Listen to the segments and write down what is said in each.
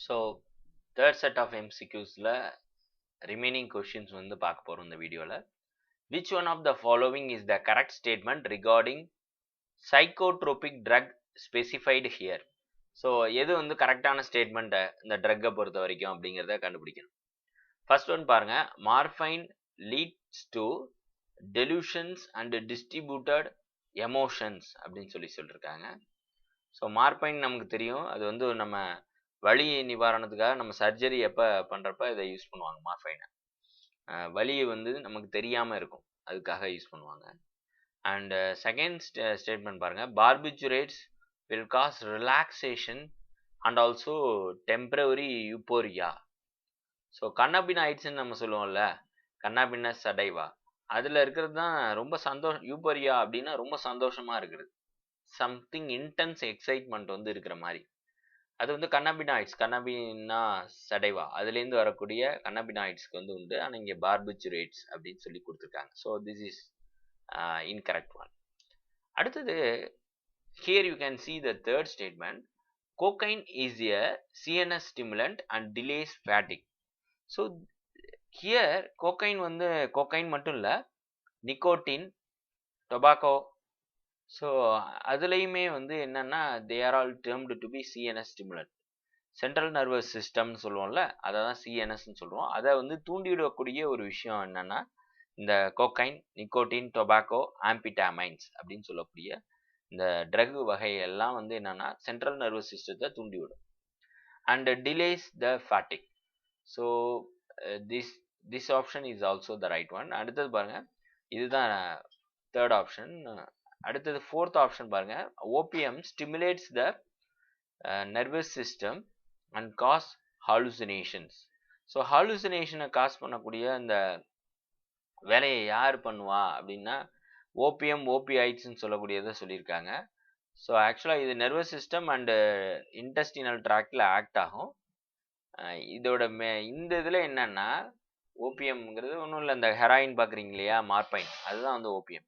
So third set of MCQsல remaining questions வந்து பார்க்க போறோம் இந்த வீடியோல. Which one of the following is the correct statement regarding psychotropic drug specified here? So எது வந்து கரெக்டான ஸ்டேட்மெண்ட்டை இந்த ட்ரக்கை பொறுத்த வரைக்கும் அப்படிங்கிறத கண்டுபிடிக்கணும். ஃபர்ஸ்ட் ஒன் பாருங்க, morphine leads to delusions and distributed emotions அப்படின்னு சொல்லியிருக்காங்க. ஸோ மார்ஃபைன் நமக்கு தெரியும், அது வந்து நம்ம வலி நிவாரணத்துக்காக நம்ம சர்ஜரி எப்போ பண்ணுறப்ப இதை யூஸ் பண்ணுவாங்க. மார்ஃபைனை வலி வந்து நமக்கு தெரியாமல் இருக்கும், அதுக்காக யூஸ் பண்ணுவாங்க. அண்ட் செகண்ட் ஸ்டேட்மெண்ட் பாருங்க, barbiturates will cause relaxation and also temporary euphoria. So கன்னபினாய்ட்ஸ்ன்னு நம்ம சொல்லுவோம்ல, கன்னபினஸ் சடைவா, அதில் இருக்கிறது தான் ரொம்ப யூப்போரியா அப்படின்னா ரொம்ப சந்தோஷமாக இருக்கிறது, சம்திங் இன்டென்ஸ் எக்ஸைட்மெண்ட் வந்து இருக்கிற மாதிரி. அது வந்து கன்னபினாய்ட்ஸ், கன்னபினா சடைவா அதுலேருந்து வரக்கூடிய கன்னபினாய்ட்ஸ்க்கு வந்து உண்டு. ஆனால் இங்கே பார்பிச்சுரேட்ஸ் அப்படின்னு சொல்லி கொடுத்துருக்காங்க. So this is incorrect one. அடுத்தது, here you can see the third statement, cocaine is a CNS stimulant and delays fatigue. So here cocaine வந்து cocaine மட்டும் இல்லை, நிக்கோட்டின், டொபாக்கோ, ஸோ அதுலேயுமே வந்து என்னன்னா they are all termed to be CNS stimulant. Central nervous சிஸ்டம்னு சொல்லுவோம்ல, அதை தான் சிஎன்எஸ்ன்னு சொல்லுவோம். அதை வந்து தூண்டிவிடக்கூடிய ஒரு விஷயம் என்னன்னா இந்த கோகைன், நிக்கோட்டின், டொபாக்கோ, ஆம்பிட்டாமைன்ஸ் அப்படின்னு சொல்லக்கூடிய இந்த ட்ரக் வகை எல்லாம் வந்து என்னன்னா சென்ட்ரல் நர்வஸ் சிஸ்டத்தை தூண்டிவிடும். And delays the fatigue. So this option is also the right one. அடுத்தது பாருங்க, இதுதான் தேர்ட் ஆப்ஷன். அடுத்தது ஃபோர்த் ஆப்ஷன் பாருங்க, opium stimulates the nervous system and causes hallucinations. So ஹாலுசினேஷனை காஸ் பண்ணக்கூடிய அந்த வேலையை யார் பண்ணுவா அப்படின்னா ஓபிஎம், ஓபிஐட்ஸ்ன்னு சொல்லக்கூடியதை சொல்லியிருக்காங்க. ஸோ ஆக்சுவலாக இது நர்வஸ் சிஸ்டம் அண்டு இன்டெஸ்டினல் ட்ராக்டில் ஆக்ட் ஆகும். இதோட இந்த இதில் என்னன்னா ஓபிஎம்ங்கிறது ஒன்றும் இல்லை, இந்த ஹெராயின் பார்க்குறீங்க இல்லையா, மார்பைன், அதுதான் வந்து ஓபிஎம்.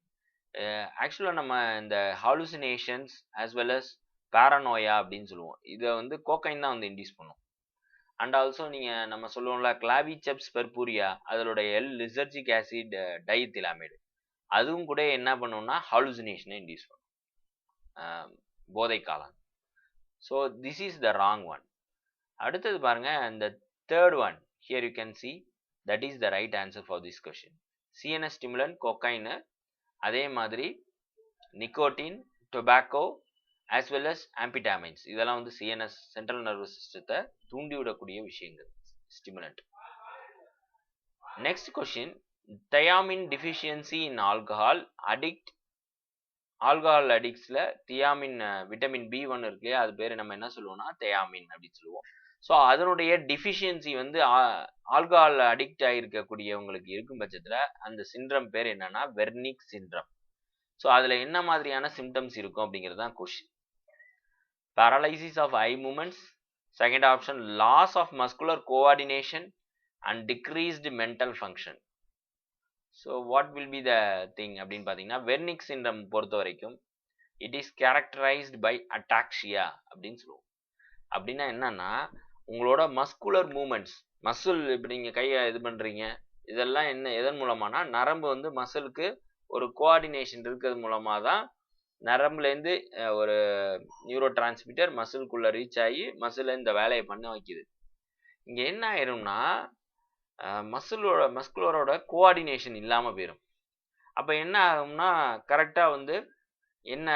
ஆக்சுவலாக நம்ம இந்த hallucinations as well as paranoia அப்படின்னு சொல்லுவோம், இதை வந்து கோகைன் தான் வந்து இன்டியூஸ் பண்ணும். அண்ட் ஆல்சோ நீங்கள் நம்ம சொல்லுவோம்ல கிளாவிசெப்ஸ் பெர்பூரியா, அதோட லிசர்ஜிக் ஆசிட் டைஎத்திலாமைடு, அதுவும் கூட என்ன பண்ணும்னா ஹாலுசினேஷனை இன்டியூஸ் பண்ணும், போதை காலம். So this is the wrong one. அடுத்தது பாருங்க, இந்த third one, here you can see that is the right answer for this question. CNS stimulant cocaine, அதே மாதிரி nicotine, tobacco as well as amphetamines, இதெல்லாம் வந்து சிஎன்எஸ் சென்ட்ரல் நர்வஸ் சிஸ்டத்தை தூண்டிவிடக்கூடிய விஷயங்கள், stimulant. Next question, thiamine deficiency in alcohol addict. Alcohol அடிக்ட்ஸில் thiamine, vitamin B1 இருக்கு இல்லையா, அது பேர் நம்ம என்ன சொல்லுவோம்னா தியாமின் அப்படின்னு சொல்லுவோம். ஸோ அதனுடைய டிஃபிஷியன்சி வந்து ஆல்கஹால் அடிக்ட் ஆகிருக்கக்கூடியவங்களுக்கு இருக்கும் பட்சத்தில் அந்த சிண்ட்ரம் பேர் என்னன்னா வெர்னிக் சிண்ட்ரம். ஸோ அதில் என்ன மாதிரியான சிம்டம்ஸ் இருக்கும் அப்படிங்கிறது தான் question. Paralysis of eye movements, second option loss of muscular coordination and decreased mental function. So what will be the thing அப்படின்னு பார்த்தீங்கன்னா, வெர்னிக் சிண்ட்ரம் பொறுத்த வரைக்கும் it is characterized by ataxia அப்படின்னு சொல்லுவோம். அப்படின்னா என்னன்னா உங்களோட மஸ்குலர் மூமெண்ட்ஸ், மசில் இப்போ நீங்கள் கையை இது பண்ணுறீங்க, இதெல்லாம் என்ன எதன் மூலமானா நரம்பு வந்து மசிலுக்கு ஒரு கோஆர்டினேஷன் இருக்கிறது மூலமாக தான் நரம்புலேருந்து ஒரு நியூரோ டிரான்ஸ்மிட்டர் மசிலுக்குள்ளே ரீச் ஆகி மசிலை இந்த வேலையை பண்ண வைக்குது. இங்கே என்ன ஆயிரும்னா மஸ்குலரோட கோஆர்டினேஷன் இல்லாமல் போயிடும். அப்போ என்ன ஆகும்னா கரெக்டாக வந்து என்ன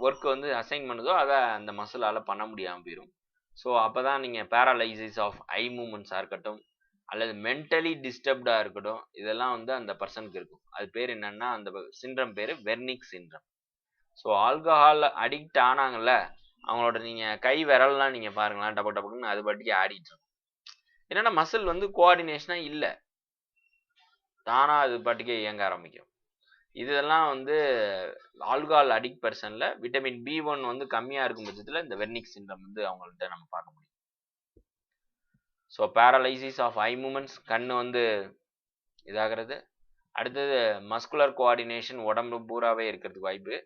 ஒர்க் வந்து அசைன் பண்ணுதோ அதை அந்த மசிலால் பண்ண முடியாமல் போயிடும். ஸோ அப்போ தான் நீங்கள் பேரலைசிஸ் ஆஃப் ஐ மூமெண்ட்ஸாக இருக்கட்டும் அல்லது மென்டலி டிஸ்டர்ப்டாக இருக்கட்டும், இதெல்லாம் வந்து அந்த பர்சனுக்கு இருக்கும். அது பேர் என்னன்னா அந்த சிண்ட்ரம் பேர் வெர்னிக் சிண்ட்ரம். ஸோ ஆல்கஹால் அடிக்ட் ஆனாங்கல்ல, அவங்களோட நீங்கள் கை விரல்லாம் நீங்கள் பாருங்களேன், டப்பு டப்புன்னு அது பாட்டுக்கு ஆடிட்டு இருக்கும். என்னன்னா மசில் வந்து கோஆர்டினேஷனாக இல்லை, தானாக அது பாட்டுக்கே இயங்க ஆரம்பிக்கும். இதெல்லாம் வந்து ஆல்கஹால் அடிக்ட் பர்சனில் விட்டமின் B1 வந்து கம்மியாக இருக்கும் பட்சத்தில் இந்த வெர்னிக் சிண்ட்ரம் வந்து அவங்கள்ட்ட நம்ம பார்க்க முடியும். So paralysis of eye movements, கண்ணு வந்து இதாகிறது. அடுத்தது மஸ்குலர் கோஆர்டினேஷன் உடம்பு பூராவே இருக்கிறதுக்கு வாய்ப்பு.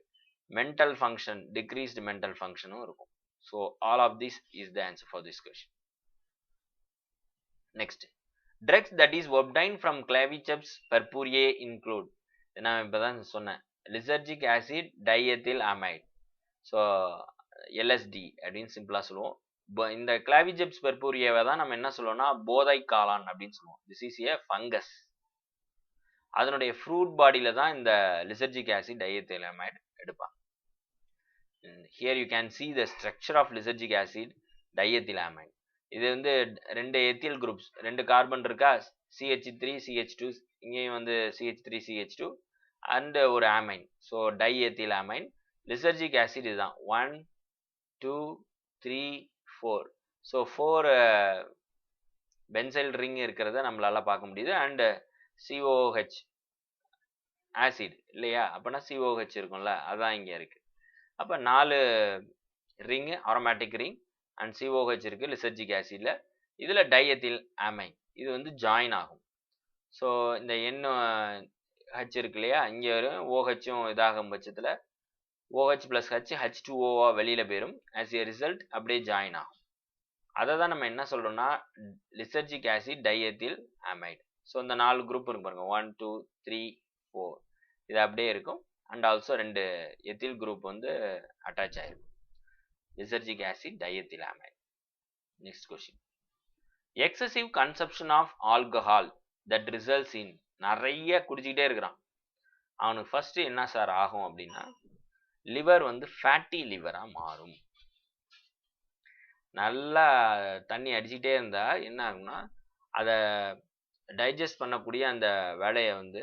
மென்டல் ஃபங்க்ஷன், டிக்ரீஸ்டு மென்டல் ஃபங்க்ஷனும் இருக்கும். So all of this is the answer for this question. Next, drugs that is obtained from claviceps purpureae include, நான் இப்பதான் சொன்னேன், lysergic acid diethyl amide. So LSD அப்படின்னு சிம்பிளா சொல்லுவோம். இந்த கிளாவிஜெப்ஸ் பர்பூரியாவை தான் நம்ம என்ன சொல்லுவோம்னா போதை காளான் அப்படின்னு சொல்லுவோம். This is a fungus. அதனுடைய ஃப்ரூட் பாடியில தான் இந்த லிசர்ஜிக் ஆசிட் டைஎத்தில் அமைட் எடுப்பாங்க. Here you can see the structure of lysergic acid diethyl amide. இது வந்து ரெண்டு எத்தியல் குரூப்ஸ், ரெண்டு கார்பன் இருக்கா, CH3 CH2, இங்கேயும் வந்து CH3 CH2 அண்ட் ஒரு amine. So diethyl amine. Lysergic acid இதுதான் 1 2 3 4. ஸோ 4 பென்சைல் ரிங் இருக்கிறத நம்மளால பார்க்க முடியுது. அண்ட் COH ஆசிட் இல்லையா, அப்போனா COH இருக்கும்ல, அதான் இங்கே இருக்கு. அப்போ 4 ring aromatic ring and COH இருக்கு லிசர்ஜிக் ஆசிட்ல. இதுல டைஎத்தில் அமைன் இது வந்து ஜாயின் ஆகும். ஸோ இந்த NH இருக்கு இல்லையா, இங்கே வரும் OHம் இதாகும் பட்சத்தில் OH plus H H2O வெளியில போயிடும். as a result அப்படியே ஜாயின் ஆகும். அதை தான் நம்ம என்ன சொல்றோம்னா லிசர்ஜிக் ஆசிட் டைஎத்தில் அமைட். ஸோ இந்த 4 குரூப் இருக்கு பாருங்க, 1 2 3 4, இது அப்படியே இருக்கும். அண்ட் ஆல்சோ 2 எத்தில் குரூப் வந்து அட்டாச் ஆயிருக்கும். Lysergic acid diethyl amide. Next question, excessive consumption of alcohol that results in, நிறைய குடிச்சிக்கிட்டே இருக்கிறான், அவனுக்கு ஃபர்ஸ்ட் என்ன சார் ஆகும் அப்படின்னா லிவர் வந்து ஃபேட்டி லிவரா மாறும். நல்லா தண்ணி அடிச்சுட்டே இருந்தா என்ன ஆகும்னா அதை டைஜஸ்ட் பண்ணக்கூடிய அந்த வேலையை வந்து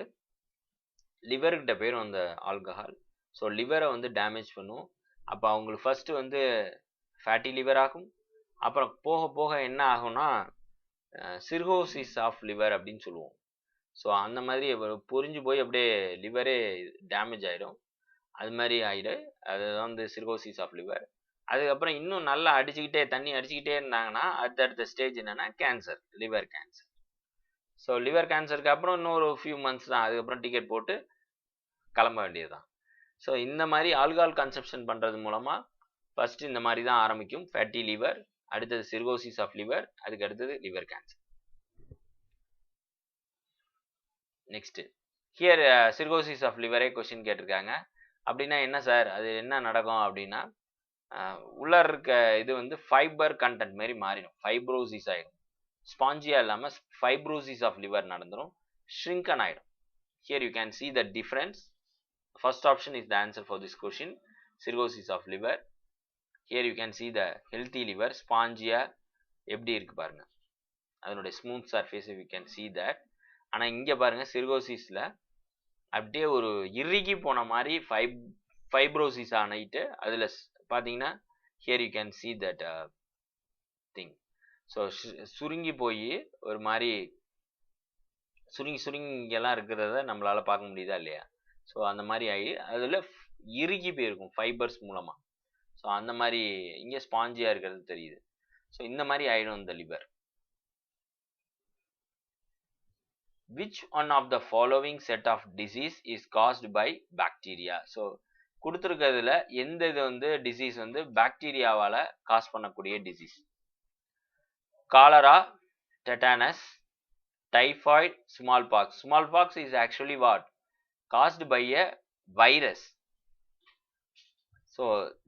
லிவர்கிட்ட போயிடும் அந்த ஆல்கஹால். ஸோ லிவரை வந்து டேமேஜ் பண்ணும். அப்போ அவங்களுக்கு ஃபர்ஸ்ட் வந்து ஃபேட்டி லிவர் ஆகும். அப்புறம் போக போக என்ன ஆகும்னா சிர்ஹோசிஸ் ஆஃப் லிவர் அப்படின்னு சொல்லுவோம். ஸோ அந்த மாதிரி பொரிஞ்சு போய் அப்படியே லிவரே டேமேஜ் ஆயிடும். அது மாதிரி ஆயிடு, அதுதான் வந்து சிர்ஹோசிஸ் ஆஃப் லிவர். அதுக்கப்புறம் இன்னும் நல்லா அடிச்சுக்கிட்டே தண்ணி அடிச்சுக்கிட்டே இருந்தாங்கன்னா அடுத்த ஸ்டேஜ் என்னன்னா cancer, liver cancer. So liver கேன்சருக்கு அப்புறம் இன்னொரு ஃபியூ மந்த்ஸ் தான், அதுக்கப்புறம் டிக்கெட் போட்டு கிளம்ப வேண்டியதுதான். ஸோ இந்த மாதிரி ஆல்கஹால் கன்சப்ஷன் பண்றது மூலமா ஃபர்ஸ்ட் இந்த மாதிரி தான் ஆரம்பிக்கும், ஃபேட்டி லிவர், அடுத்தது சிர்ஹோசிஸ் ஆஃப் லிவர், அதுக்கு அடுத்தது liver cancer. Next, here cirrhosis of லிவரே கொஸ்டின் கேட்டிருக்காங்க. அப்படின்னா என்ன சார், அது என்ன நடக்கும் அப்படின்னா உள்ள இருக்க இது வந்து ஃபைபர் கண்டென்ட் மாதிரி மாறிடும், ஃபைப்ரோசிஸ் ஆயிடும். ஸ்பாஞ்சியா இல்லாமல் ஃபைப்ரோசிஸ் ஆஃப் லிவர் நடந்துடும், ஷ்ரிங்கன் ஆயிடும். Here you can see the difference. First option is the answer for this question, cirrhosis of liver. Here you can see the healthy liver, ஸ்பாஞ்சியா எப்படி இருக்கு பாருங்க, அதனுடைய smooth surface you can see that. ஆனால் இங்கே பாருங்க சிர்ஹோசிஸில் அப்படியே ஒரு இறுகி போன மாதிரி ஃபைப்ரோசிஸ் ஆனிட்டு அதில் பார்த்தீங்கன்னா here you can see that thing. So சுருங்கி போய் ஒரு மாதிரி சுருங்கெல்லாம் இருக்கிறத நம்மளால பார்க்க முடியுதா இல்லையா. ஸோ அந்த மாதிரி ஆகி அதில் இறுகி போயிருக்கும் ஃபைபர்ஸ் மூலமாக. ஸோ அந்த மாதிரி இங்கே ஸ்பாஞ்சியாக இருக்கிறது தெரியுது. ஸோ இந்த மாதிரி ஆகிடும் இந்த liver. Which one of the following set of disease is caused by bacteria? So கொடுத்துருக்கிறதுல எந்த இது வந்து டிசீஸ் வந்து பாக்டீரியாவால் காஸ் பண்ணக்கூடிய disease? Cholera, tetanus, typhoid, smallpox. Smallpox is actually what? Caused by a virus. So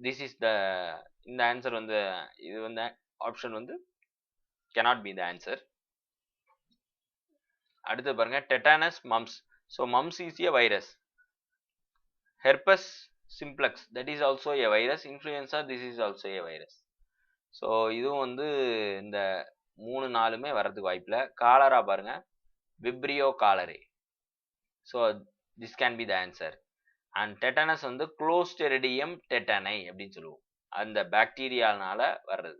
this is the, இந்த answer வந்து இது வந்து ஆப்ஷன் வந்து cannot be the answer. அடுத்து பாருங்க tetanus, mumps. So mumps is a virus. Herpes simplex, that is also A virus. Influenza, this is also A virus. So இதுவும் வந்து இந்த 3-4மே வர்றதுக்கு வாய்ப்பில்லை. காலரா பாருங்க, Vibrio காலரே. So this can be the answer. And tetanus வந்து குளோஸ்டெரிடியம் டெட்டானை அப்படின்னு சொல்லுவோம், அந்த பாக்டீரியானால வர்றது.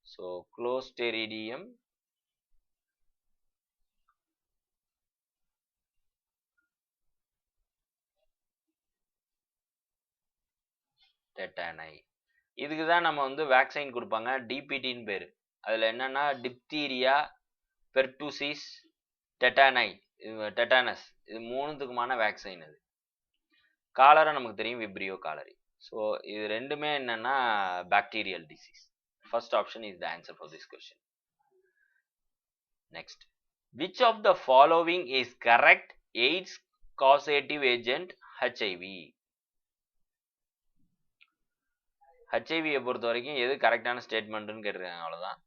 ஸோ குளோஸ்டெரிடியம் டெட்டானை. இதுக்கு தான் நம்ம வந்து வேக்சின் கொடுப்பாங்க, டிபிடின்னு பேர். அதில் என்னன்னா டிப்தீரியா, பெர்டூசிஸ், டெட்டானை, டெட்டானஸ், இது 3த்துக்குமான வேக்சின். இது காலரா நமக்கு தெரியும், விப்ரியோ காலரி. ஸோ இது ரெண்டுமே என்னன்னா bacterial disease. First option is the answer for this question. Next, which of the following is correct AIDS causative agent HIV? HIV பொறுத்த வரைக்கும் எது கரெக்டான ஸ்டேட்மெண்ட்னு கேட்டிருக்காங்க, அவ்வளோதான்.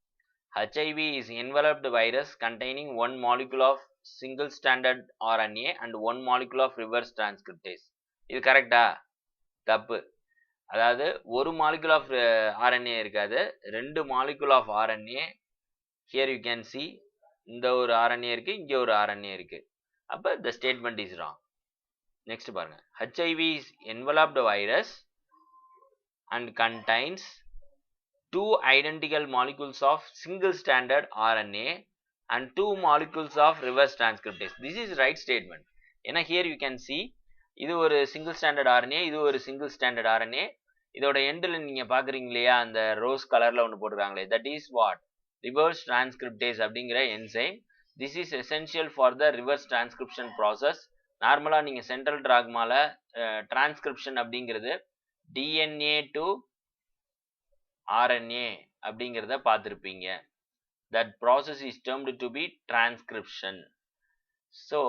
HIV is enveloped virus containing one molecule of single stranded RNA and one molecule of reverse transcriptase. இது கரெக்டா? தப்பு. அதாவது ஒரு மாலிகுல் ஆஃப் RNA இருக்காது, ரெண்டு molecule of RNA. Here you can see, இந்த ஒரு RNA இருக்கு, இங்க ஒரு RNA இருக்கு. அப்ப the statement is wrong. Next பாருங்க, HIV is enveloped virus and contains two identical molecules of single stranded RNA and two molecules of reverse transcriptase. This is right statement. ஏன்னா here you can see, இது ஒரு single standard RNA, இது ஒரு single standard RNA. இதோட எண்டில் நீங்க பாக்குறீங்க இல்லையா, அந்த ரோஸ் கலர்ல ஒன்று போட்டுருக்காங்களே, that is what? Reverse transcriptase அப்படிங்கிற enzyme. This is essential for the reverse transcription process. நார்மலா நீங்க சென்ட்ரல் டிராக்மால டிரான்ஸ்கிரிப்ஷன் அப்படிங்கிறது DNA டு RNA அப்படிங்கிறத பார்த்துருப்பீங்க. That process is termed to be transcription. So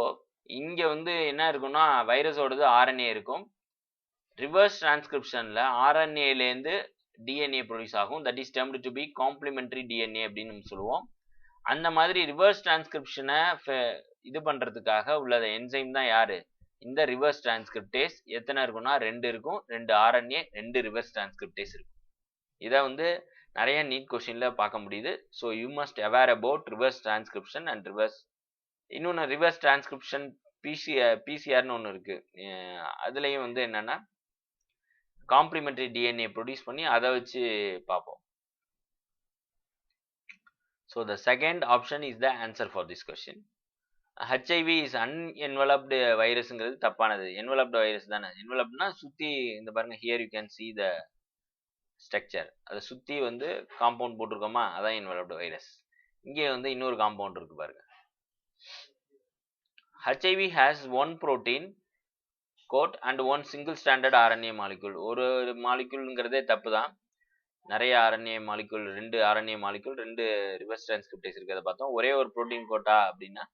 இங்க வந்து என்ன இருக்குன்னா, வைரஸோடது RNA இருக்கும். ரிவர்ஸ் டிரான்ஸ்கிரிப்ஷன்ல RNAலேருந்து DNA ப்ரொடியூஸ் ஆகும். That is termed to be complementary DNA அப்படின்னு நம்ம சொல்லுவோம். அந்த மாதிரி ரிவர்ஸ் டிரான்ஸ்கிரிப்ஷனை இது பண்றதுக்காக உள்ள என்சைம் தான் யாரு? இந்த ரிவர்ஸ் டிரான்ஸ்கிரிப்டேஸ். எத்தனை இருக்குன்னா, ரெண்டு இருக்கும். ரெண்டு RNA, ரெண்டு ரிவர்ஸ் டிரான்ஸ்கிரிப்டேஸ் இருக்கும். இதை வந்து நிறைய நீட் கொஸ்டின்ல பார்க்க முடியுது. So you must aware about reverse transcription and reverse. இன்னொன்று ரிவர்ஸ் டிரான்ஸ்கிரிப்ஷன் பிசிஆர்னு ஒன்று இருக்கு. அதுலேயும் வந்து என்னன்னா காம்ப்ளிமெண்டரி DNA ப்ரொடியூஸ் பண்ணி அதை வச்சு பார்ப்போம். So the second option is the answer for this question. HIV is unenveloped வைரஸ்ங்கிறது தப்பானது. என்வலப்டு வைரஸ் தானே. என்வலப்டுனா சுற்றி, இந்த பாருங்க, here you can see the structure. அதை சுற்றி வந்து காம்பவுண்ட் போட்டிருக்கோமா, அதான் என்வலப்டு வைரஸ். இங்கே வந்து இன்னொரு காம்பவுண்ட் இருக்கு பாருங்க. HIV has one protein coat and one single stranded RNA molecule. ஒரு மாலிகுல்ங்கிறதே தப்பு தான். நிறைய RNA மாலிகுல், ரெண்டு RNA மாலிகுல், ரெண்டு ரிவர்ஸ் டிரான்ஸ்கிரிப்டேஸ் இருக்கிறத பார்த்தோம். ஒரே ஒரு புரோட்டீன் கோட்டா அப்படின்னா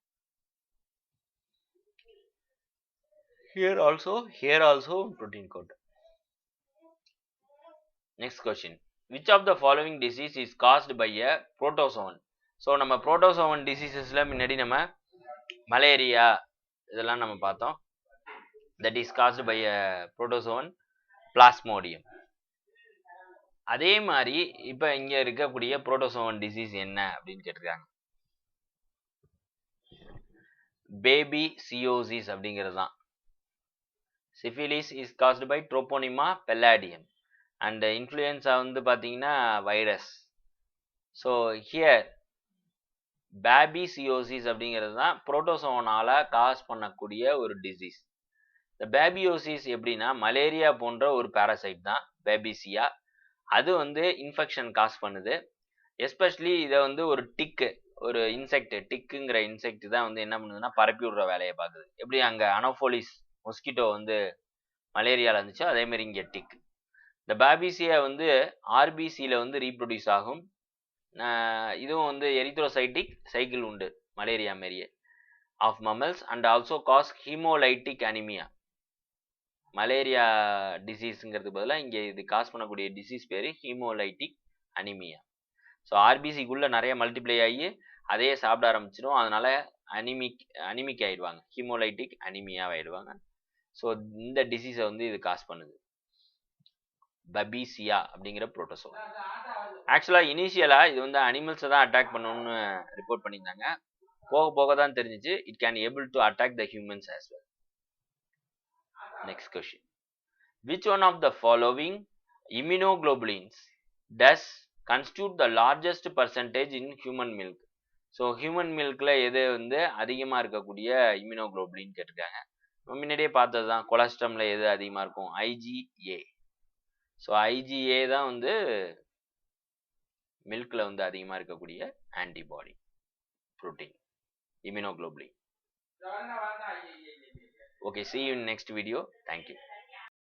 here also protein coat. Next question, which of the following disease is caused by a protozoan? So நம்ம புரோட்டோசோவன் டிசீசஸ்ல முன்னாடி நம்ம மலேரியா இதெல்லாம் நம்ம பார்த்தோம். That is caused by a protozoan Plasmodium. அதே மாதிரி இப்ப இங்க இருக்கக்கூடிய புரோட்டோசோவன் டிசீஸ் என்ன அப்படின்னு கேட்டிருக்காங்க. பேபி சியோசிஸ் அப்படிங்கிறது தான். Syphilis is caused by treponema pallidum and influenza வந்து பார்த்தீங்கன்னா வைரஸ். ஸோ ஹியர் பேபிசியோசிஸ் அப்படிங்கிறது தான் புரோட்டோசோவனால காஸ் பண்ணக்கூடிய ஒரு டிசீஸ். இந்த பேபியோசிஸ் எப்படின்னா, மலேரியா போன்ற ஒரு பாராசைட் தான் பேபிசியா. அது வந்து இன்ஃபெக்ஷன் காஸ் பண்ணுது. எஸ்பெஷலி இதை வந்து ஒரு டிக்கு, ஒரு இன்செக்ட், டிக்குங்கிற இன்செக்ட் தான் வந்து என்ன பண்ணுதுன்னா பரப்பி விடுற வேலையை பார்க்குது. எப்படி அங்கே அனோஃபோலிஸ் மொஸ்கிட்டோ வந்து மலேரியாவில் இருந்துச்சோ அதே மாதிரி இங்கே டிக். இந்த பேபிசியா வந்து ஆர்பிசியில் வந்து ரீப்ரொடியூஸ் ஆகும். இதுவும் வந்து எரித்ரோசைட்டிக் சைக்கிள் உண்டு மலேரியா மாரியே of mammals and also cause haemolytic anaemia. Malaria டிசீஸ்ங்கிறதுக்கு பதிலாக இங்கே இது காஸ் பண்ணக்கூடிய டிசீஸ் பேர் ஹீமோலைட்டிக் அனிமியா. ஸோ ஆர்பிசிக்குள்ளே நிறைய மல்டிப்ளை ஆகி அதையே சாப்பிட ஆரம்பிச்சிடும். அதனால அனிமிக் ஆயிடுவாங்க, ஹீமோலைட்டிக் அனிமியாவை ஆயிடுவாங்க. ஸோ இந்த டிசீஸை வந்து இது காஸ் பண்ணுது, பபிசியா அப்படிங்கிற புரோட்டோசோவா. ஆக்சுவலாக இனிஷியலாக இது வந்து அனிமல்ஸை தான் அட்டாக் பண்ணணும்னு ரிப்போர்ட் பண்ணியிருந்தாங்க. போக போக தான் தெரிஞ்சிச்சு it can able to attack the humans as well. Next question, which one of the following immunoglobulins does constitute the largest percentage in human milk? So human மில்க்ல எது வந்து அதிகமாக இருக்கக்கூடிய இம்யூனோகுளோபுலின் கேட்டிருக்காங்க. முன்னாடியே பார்த்தது தான், கொலஸ்ட்ரம்ல எது அதிகமாக இருக்கும்? IgA. ஸோ IgA தான் வந்து மில்க்ல வந்து அதிகமாக இருக்கக்கூடிய antibody protein immunoglobulin. Okay, see you in next video. Thank you.